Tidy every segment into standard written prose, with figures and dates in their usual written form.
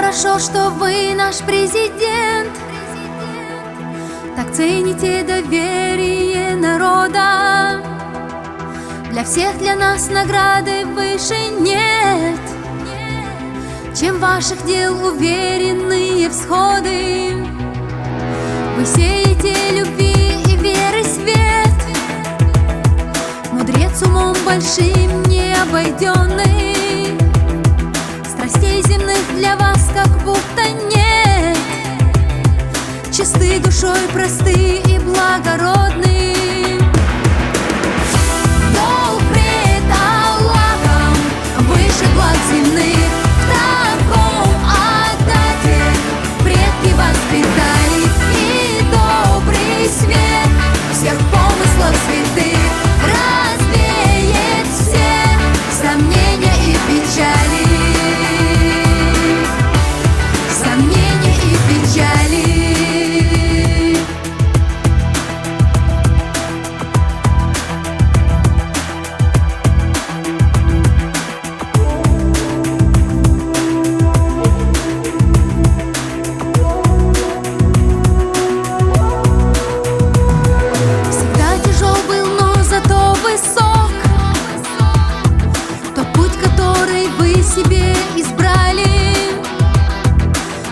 хорошо, что вы наш президент. Так цените доверие народа. Для всех, для нас награды выше нет, чем ваших дел уверенные всходы. Вы сеете любви и веры свет, мудрец умом большим необойденный. Страстей земных для вас как будто нет, чисты душой, просты и благородны. Долг пред Аллахом выше благ земных. В таком отдате предки воспитали, и добрый свет всех помыслов святых развеет все сомнения и печали. Сомнения и печали. Себе избрали,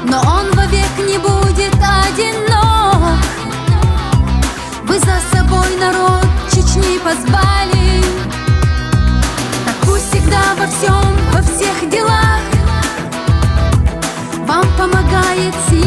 но он вовек не будет одинок. Вы за собой народ Чечни позвали, так пусть всегда во всем, во всех делах вам помогает сила.